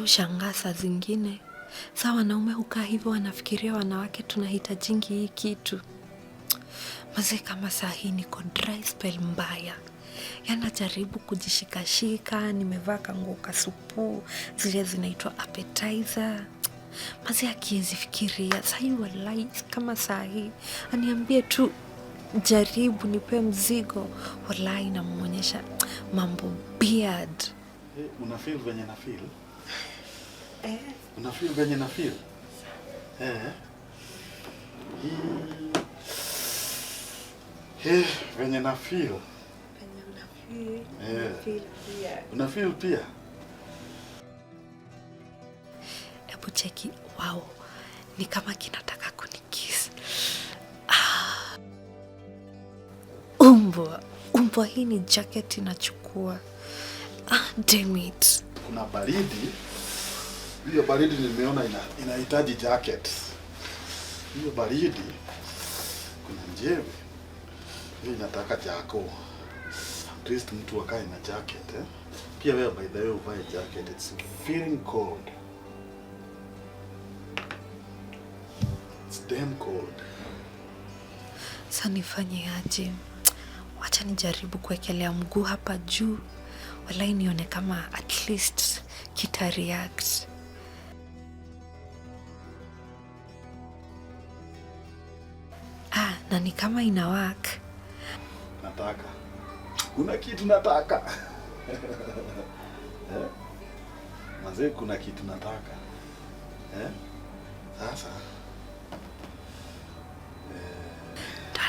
ushangaa saa zingine. Saa wanaume hukaa hivyo wanafikiria wanawake tunahitajingi hii kitu. Mazee kama saa hii niko dry spell mbaya. Najaribu kujishikashika, nimevaa kanguo kasupu, zile zinaitwa appetizer. Mazee akiwezi fikiria, saa hii walai kama saa hii. Aniambie tu jaribu nipe mzigo, walai namuonyesha mambo beard. Unafeel venye na feel? Unafeel venye na feel? Venye na feel? Unafeel pia? Ebu cheki, wow. Ni kama kinataka kunikiss. Umbwa hii ni jacket inachukua. Damn it. Kuna baridi. Hiyo baridi nimeona inahitaji jacket. Hiyo baridi. Kuna njeve. Hiyo inataka jako. At least mtu akae na jacket. Pia wewe by the way uvae jacket. It's feeling cold. It's damn cold. Sasa nifanye aje? Wacha nijaribu kuwekelea mguu hapa juu. Walai nione kama at least kita react. Na ni kama ina work. Nataka. Kuna kitu nataka. Mazee kuna kitu nataka. Sasa.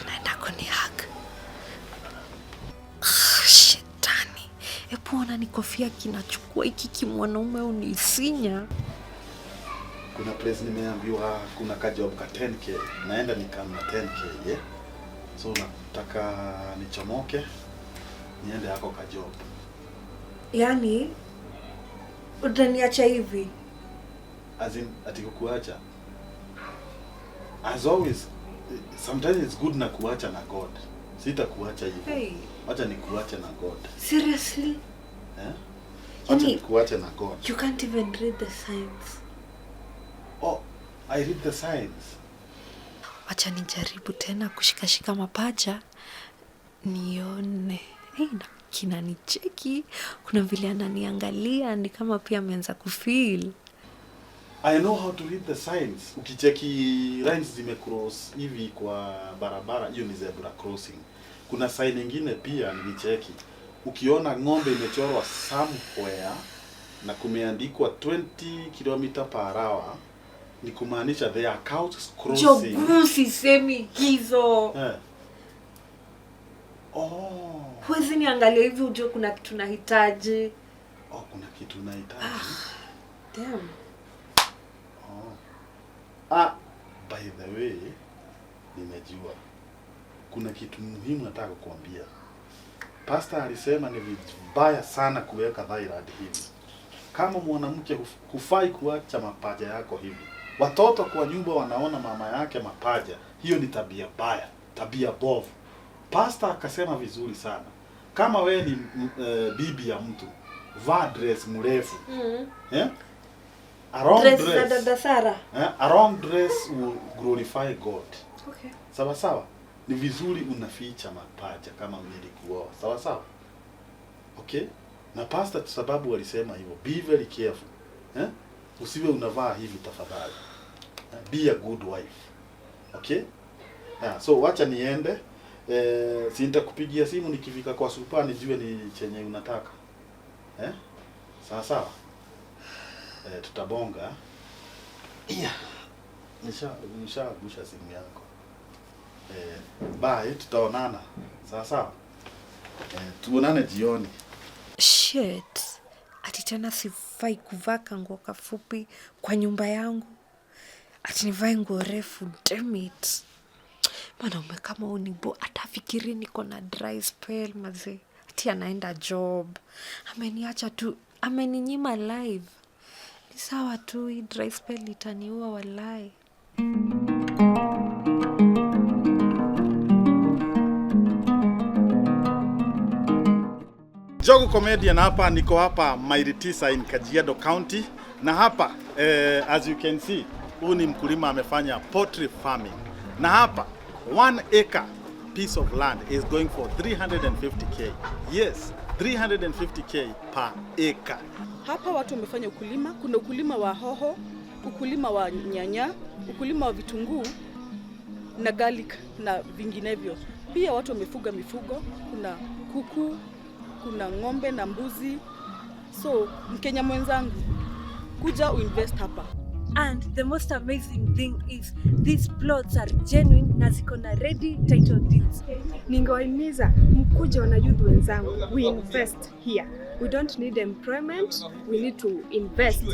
Anaenda kunihug. Shetani. Ebu ona ni kofia kinachukua hiki kimwanaume unisinya. Kuna place nimeambiwa kuna kajob ka 10k. Naenda nikama 10k, yeah? So nataka nichomoke niende hako kajob. Yani utaniacha hivi? As in ati kukuacha. As always, sometimes it's good na kuacha na God. Sitakuacha hivyo. Hey. Acha nikuache na God. Seriously? Acha nikuache na God. You can't even read the signs. Oh, I read the signs. Wacha nijaribu tena kushikashika mapaja nione. Na kinanicheki. Kuna vile ananiangalia ni kama pia ameanza kufeel. I know how to read the signs. Ukicheki lines zimecross hivi kwa barabara, hiyo ni zebra crossing. Kuna sign nyingine pia nilicheki. Ukiona ng'ombe imechorwa somewhere na kumeandikwa 20 km/h, ni kumaanisha they are cows crossing. Jogusi semi hizo. Huwezi niangalia hivi ujue kuna kitu nahitaji. Kuna kitu nahitaji. Damn. By the way, nimejua. Kuna kitu muhimu nataka kukuambia. Pastor alisema ni vibaya sana kuweka thyroid hivi. Kama mwanamke hufai kuacha mapaja yako hivi. Watoto kwa nyumba wanaona mama yake mapaja. Hiyo ni tabia baya, tabia bovu. Pastor akasema vizuri sana. Kama wewe ni bibi ya mtu, vaa dress mrefu. A wrong dress. A wrong dress will glorify God. Okay. Sawa sawa. Ni vizuri unaficha mapaja kama nilikuoa. Sawa sawa. Okay? Na pastor sababu walisema hivyo. Be very careful. Usiwe unavaa hivi tafadhali. Be a good wife. Okay? So wacha niende. Si nitakupigia simu nikifika kwa super nijue ni chenye unataka. Sawa sawa. Tutabonga. Nisha simu yako. Bye, tutaonana. Sawa sawa. Tuonane jioni. Shit. Ati tena sifai kuvaa nguo kafupi kwa nyumba yangu. Ati nivae nguo refu, damn it. Mwanaume kama unibo atafikiri niko na dry spell mazee. Ati anaenda job. Ameniacha tu, ameninyima live. Ni sawa tu, hii dry spell itaniua walai. Jogo Comedian hapa, niko hapa Mairitisa in Kajiado County. Na hapa as you can see, huyu ni mkulima amefanya poultry farming. Na hapa 1 acre piece of land is going for 350k. Yes, 350k per acre. Hapa watu wamefanya ukulima, kuna ukulima wa hoho, ukulima wa nyanya, ukulima wa vitunguu na garlic na vinginevyo. Pia watu wamefuga mifugo, kuna kuku, kuna ng'ombe na mbuzi. So, Mkenya mwenzangu, kuja uinvest hapa. And the most amazing thing is these plots are genuine na ziko na ready title deeds. Ningewahimiza mkuje wana youth wenzangu, we invest here. We don't need employment, we need to invest.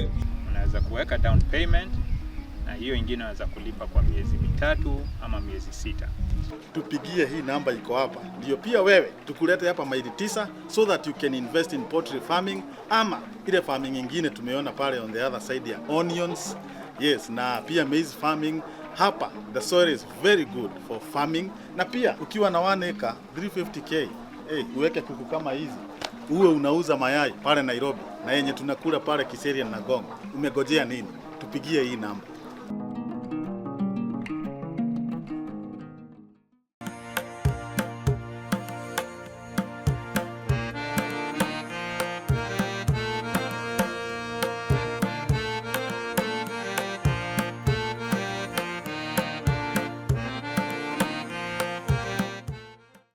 Unaweza kuweka down payment na hiyo ingine unaweza kulipa kwa miezi 3 ama miezi 6. Tupigie hii namba iko hapa, ndio pia wewe tukulete hapa maili 9 so that you can invest in poultry farming ama ile farming nyingine tumeona pale on the other side ya onions. Yes, na pia maize farming. Hapa the soil is very good for farming, na pia ukiwa na 1 acre 350k, uweke kuku kama hizi, uwe unauza mayai pale Nairobi na yenye tunakula pale Kiserian na Ngong. Umegojea nini? Tupigie hii namba.